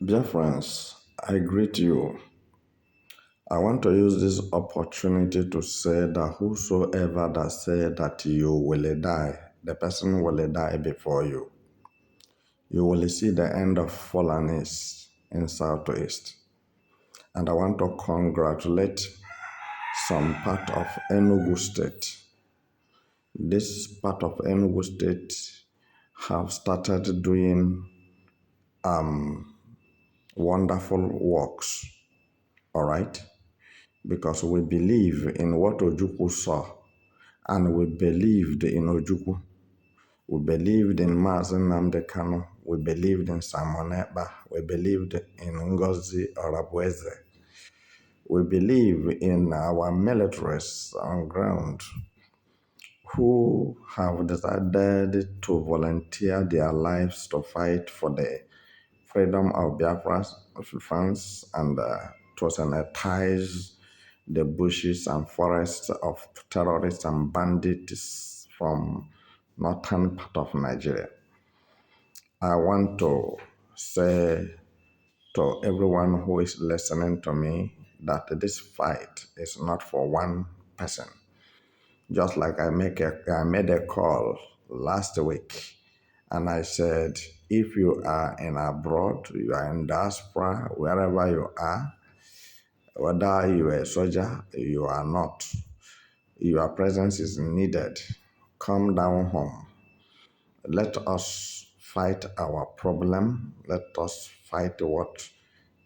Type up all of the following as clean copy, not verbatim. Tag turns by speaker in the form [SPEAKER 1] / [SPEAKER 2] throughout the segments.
[SPEAKER 1] Dear friends, I greet you. I want to use this opportunity to say that whosoever that said that you will die, the person will die before you. You will see the end of fallenness in Southeast. And I want to congratulate some part of Enugu State. This part of Enugu State have started doing wonderful works. All right? Because we believe in what Ojukwu saw, and we believed in Ojukwu. We believed in Mazi Nnamdi Kanu. We believed in Simon Ekpa. We believed in Ngozi Orabueze. We believe in our militaries on ground who have decided to volunteer their lives to fight for the freedom of Biafra fans and to sanitize the bushes and forests of terrorists and bandits from northern part of Nigeria. I want to say to everyone who is listening to me that this fight is not for one person. Just like I made a call last week and I said, if you are in abroad, you are in diaspora, wherever you are, whether you are a soldier, you are not, your presence is needed. Come down home. Let us fight our problem. Let us fight what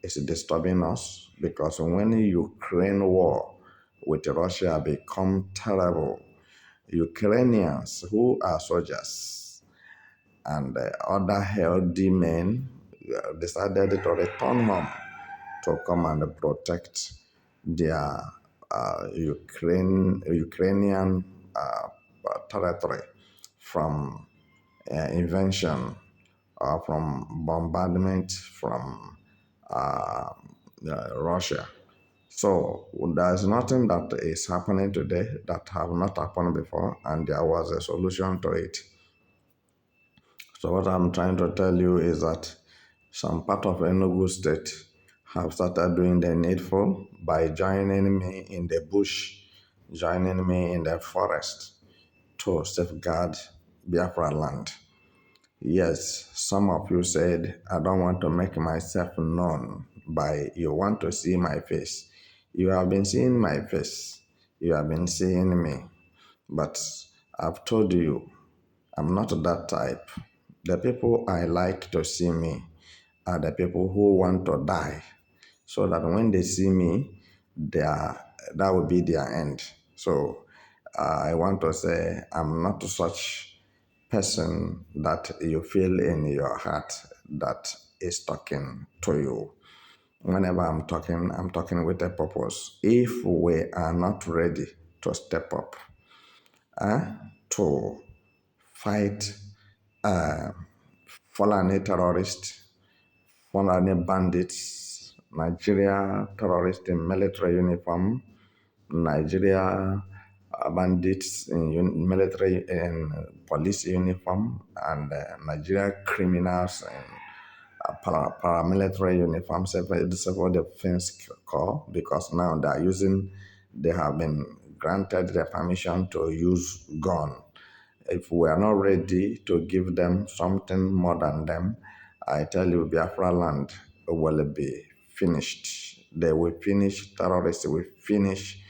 [SPEAKER 1] is disturbing us. Because when Ukraine war with Russia become terrible, Ukrainians who are soldiers and other healthy men decided to return home to come and protect their Ukrainian territory from invasion or from bombardment from Russia. So there's nothing that is happening today that have not happened before, and there was a solution to it. So what I'm trying to tell you is that some part of Enugu State have started doing the needful by joining me in the bush, joining me in the forest to safeguard Biafra land. Yes, some of you said, I don't want to make myself known by you want to see my face. You have been seeing my face. You have been seeing me. But I've told you, I'm not that type. The people I like to see me are the people who want to die, so that when they see me, that will be their end. So I want to say I'm not such person that you feel in your heart that is talking to you. Whenever I'm talking with a purpose. If we are not ready to step up to fight Fulani terrorists, Fulani bandits, Nigeria terrorists in military uniform, Nigeria bandits in military and police uniform, and Nigeria criminals in paramilitary uniform, civil defense corps, because now they have been granted the permission to use gun. If we are not ready to give them something more than them, I tell you, Biafra land will be finished. They will finish, terrorists will finish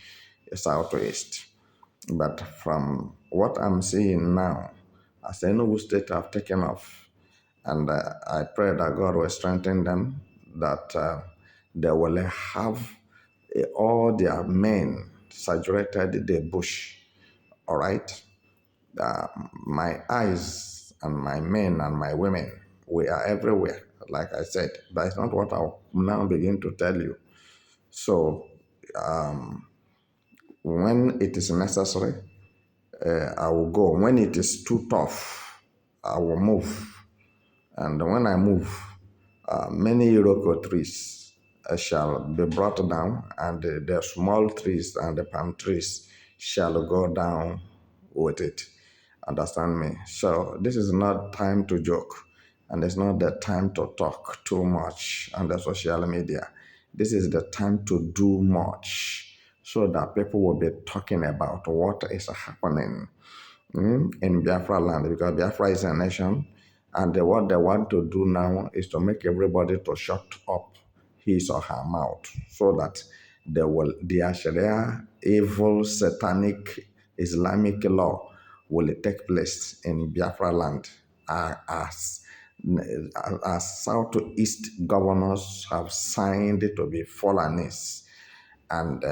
[SPEAKER 1] the Southwest. But from what I'm seeing now, as Enugu State have taken off, and I pray that God will strengthen them, that they will have all their men saturated the bush. All right? My eyes and my men and my women, we are everywhere, like I said. But it's not what I'll now begin to tell you. So when it is necessary, I will go. When it is too tough, I will move. And when I move, many Iroko trees shall be brought down, and the small trees and the palm trees shall go down with it. Understand me? So this is not time to joke. and it's not the time to talk too much on the social media. This is the time to do much so that people will be talking about what is happening in Biafra land, because Biafra is a nation, and what they want to do now is to make everybody to shut up his or her mouth so that the Sharia evil satanic Islamic law will take place in Biafra land, as southeast governors have signed to be Fulanis and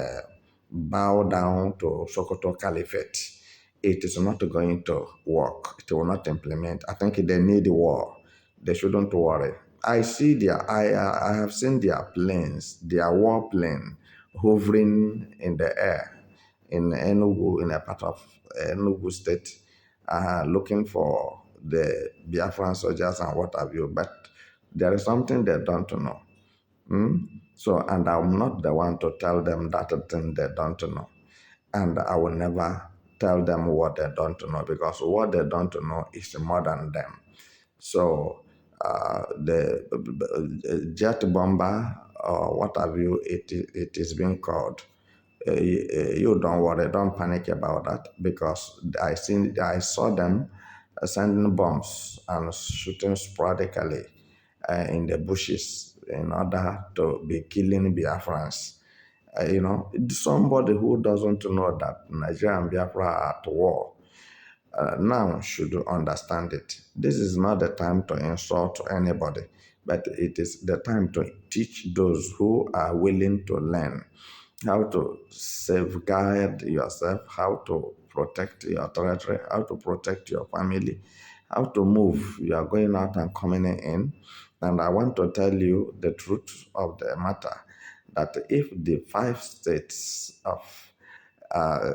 [SPEAKER 1] bow down to Sokoto Caliphate. It is not going to work. It will not implement. I think they need war. They shouldn't worry. I have seen their planes, their war plane, hovering in the air in Enugu, in a part of Enugu state, looking for the Biafran soldiers and what have you. But there is something they don't know. So, and I'm not the one to tell them that thing they don't know. And I will never tell them what they don't know, because what they don't know is more than them. So, the jet bomber or what have you, it is being called. You don't worry, don't panic about that, because I saw them sending bombs and shooting sporadically in the bushes in order to be killing Biafrans. Somebody who doesn't know that Nigeria and Biafra are at war now should understand it. This is not the time to insult anybody, but it is the time to teach those who are willing to learn how to safeguard yourself, how to protect your territory, how to protect your family, how to move. You are going out and coming in. And I want to tell you the truth of the matter, that if the 5 states of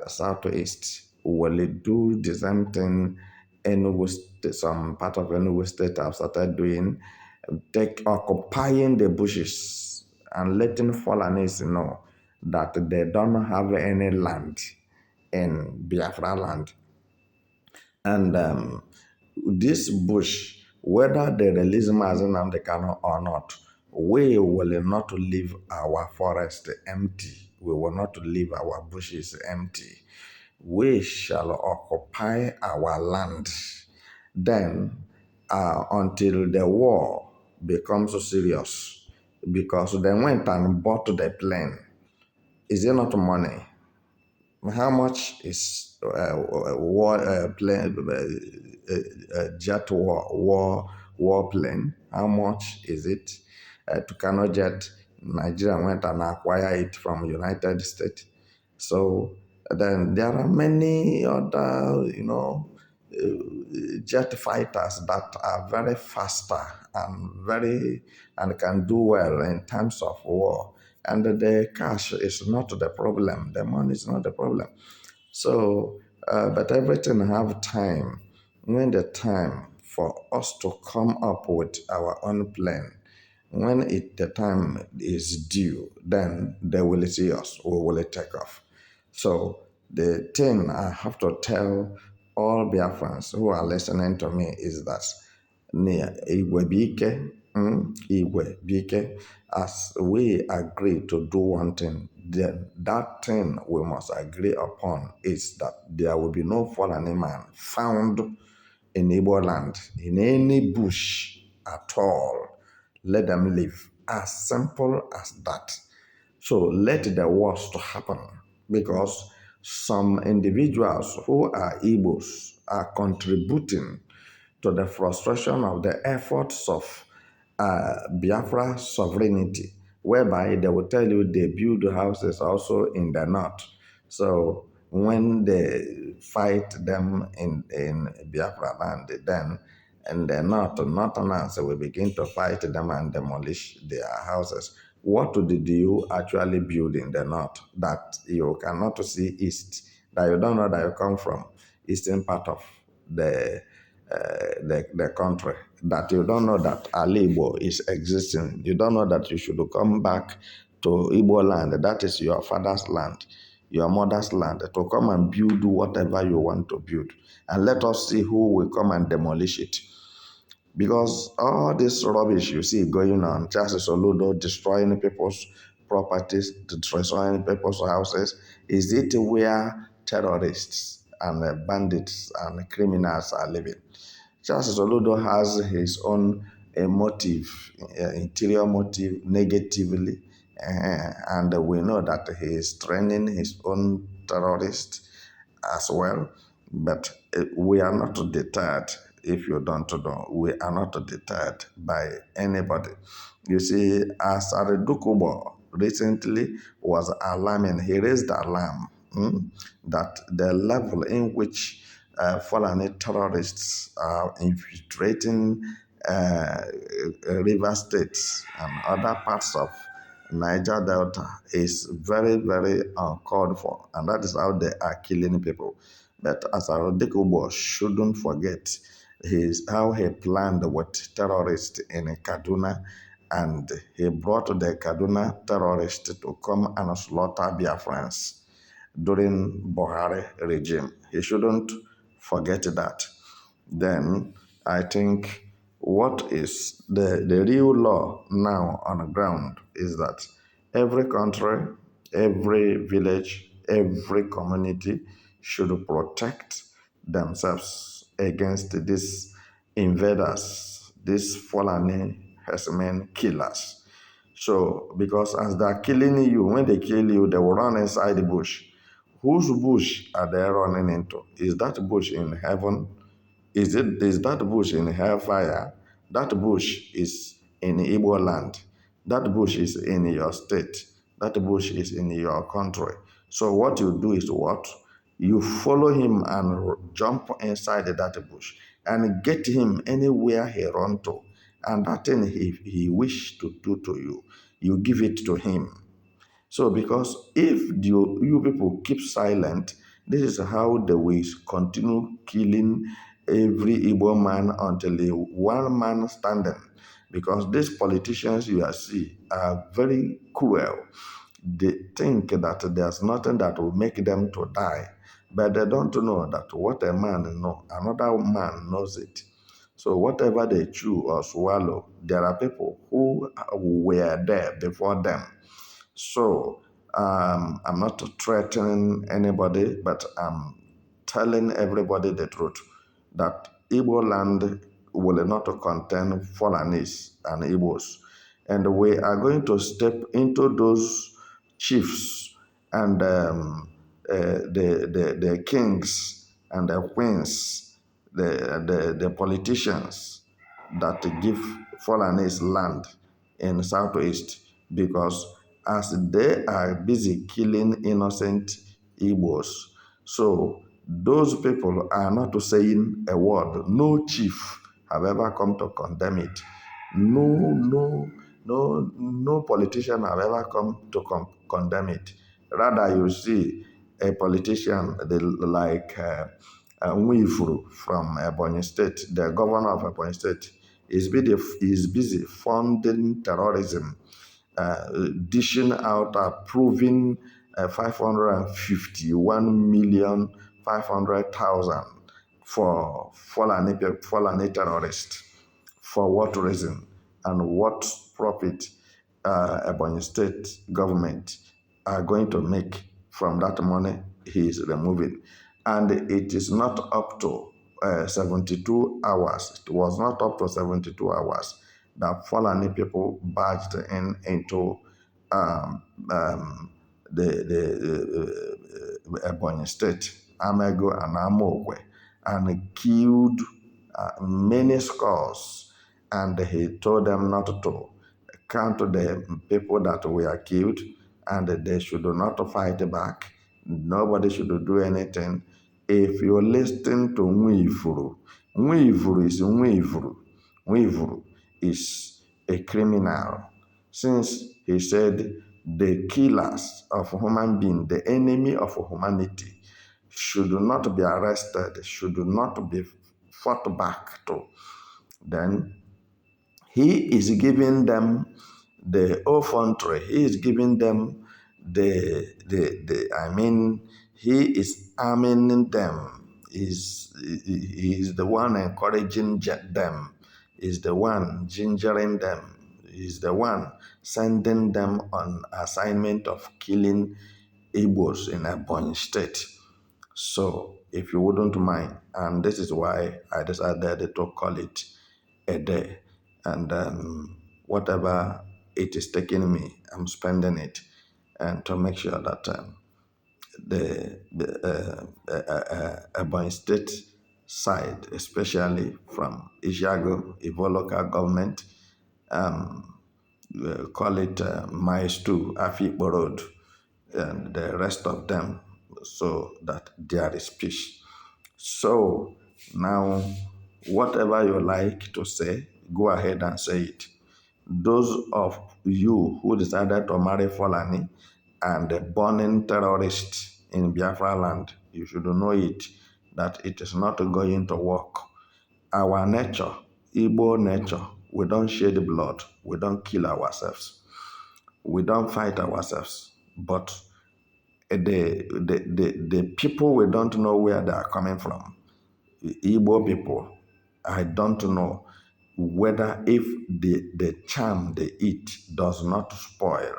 [SPEAKER 1] Southeast will do the same thing Enugu State, some part of Enugu State have started doing, occupying the bushes and letting Fulanis know that they don't have any land in Biafra land. And this bush, whether they release Mazi Nnamdi Kanu or not, we will not leave our forest empty. We will not leave our bushes empty. We shall occupy our land. Then, until the war becomes serious, because they went and bought the plane. Is it not money? How much is plane, jet war plane? How much is it? Tucano jet, Nigeria went and acquired it from United States. So then there are many other, jet fighters that are very faster and can do well in terms of war. And the cash is not the problem. The money is not the problem. So, but everything have time. When the time for us to come up with our own plan, when the time is due, then they will see us. We will take off. So the thing I have to tell all Biafrans who are listening to me is that Igwe Bike, Igwe Bike, as we agree to do one thing, then that thing we must agree upon is that there will be no fallen man found in Igbo land, in any bush at all. Let them live. As simple as that. So let the worst happen, because some individuals who are Igbos are contributing to the frustration of the efforts of Biafra sovereignty, whereby they will tell you they build houses also in the north. So when they fight them in Biafra land, then and the northerners will begin to fight them and demolish their houses. What did you actually build in the north that you cannot see east, that you don't know that you come from eastern part of the the country, that you don't know that Igbo is existing. You don't know that you should come back to Igbo land, that is your father's land, your mother's land, to come and build whatever you want to build. And let us see who will come and demolish it. Because all this rubbish you see going on, Charles Oludo destroying people's properties, destroying people's houses, is it where terrorists and bandits and criminals are living? Charles Oludo has his own motive, interior motive, negatively, and we know that he is training his own terrorists as well. But we are not deterred, if you don't know, we are not deterred by anybody. You see, as Dukubo recently was alarming, he raised the alarm that the level in which Fulani terrorists are infiltrating uh, river states and other parts of Niger Delta is very, very uncalled for, and that is how they are killing people. But as Dekubo shouldn't forget how he planned with terrorists in Kaduna, and he brought the Kaduna terrorists to come and slaughter Biafrans during Buhari regime. He shouldn't forget that. Then I think what is the real law now on the ground is that every country, every village, every community should protect themselves against these invaders, these Fulani herdsmen killers. So, because as they're killing you, when they kill you, they will run inside the bush. Whose bush are they running into? Is that bush in heaven? Is that bush in hellfire? That bush is in Igbo land. That bush is in your state. That bush is in your country. So what you do is what? You follow him and jump inside that bush and get him anywhere he run to. And that thing he wish to do to you, you give it to him. So, because if you people keep silent, this is how they will continue killing every Igbo man until the one man standing. Because these politicians you are see are very cruel. They think that there's nothing that will make them to die, but they don't know that what a man knows, another man knows it. So whatever they chew or swallow, there are people who were there before them. So I'm not threatening anybody, but I'm telling everybody the truth that Igbo land will not contain Fulanis and Igbos. And we are going to step into those chiefs and the kings and the queens, the politicians that give Fulanis land in Southeast, because as they are busy killing innocent Igbos, so those people are not saying a word. No chief have ever come to condemn it. No politician have ever come to condemn it. Rather, you see a politician like Nwifuru from Ebonyi State, the governor of Ebonyi State, is busy funding terrorism, dishing out approving 551,500,000 for Fulani terrorists. For what reason and what profit Ebonyi State government are going to make from that money he is removing. And it is not up to 72 hours. It was not up to 72 hours that Fulani people barged into um, um, the Ebonyi State, Amego and Amokwe, and killed many scores. And he told them not to count the people that were killed, and they should not fight back. Nobody should do anything. If you listen to Nwifuru, Nwifuru is Nwifuru. Nwifuru is a criminal. Since he said the killers of human beings, the enemy of humanity, should not be arrested, should not be fought back to, then he is giving them the orphanry. He is giving them he is arming them. He is the one encouraging them. is the one gingering them, is the one sending them on assignment of killing Igbos in Ebonyi State. So, if you wouldn't mind, and this is why I decided to call it a day. And whatever it is taking me, I'm spending it, and to make sure that the Ebonyi State side, especially from Ishago, Ivo local government, call it Miles 2, Afikpo Road, and the rest of them, so that there is peace. So now, whatever you like to say, go ahead and say it. Those of you who decided to marry Fulani and burning terrorists in Biafra land, you should know it, that it is not going to work. Our nature, Igbo nature, we don't shed blood, we don't kill ourselves, we don't fight ourselves, but the people, we don't know where they are coming from. Igbo people, I don't know whether if the charm they eat does not spoil,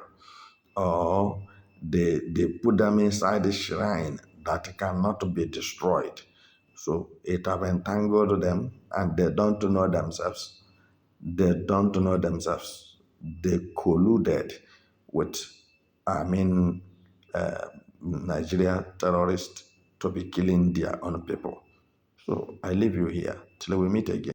[SPEAKER 1] or they put them inside the shrine that cannot be destroyed. So it have entangled them, and they don't know themselves. They don't know themselves. They colluded with, I mean, Nigeria terrorists to be killing their own people. So I leave you here till we meet again.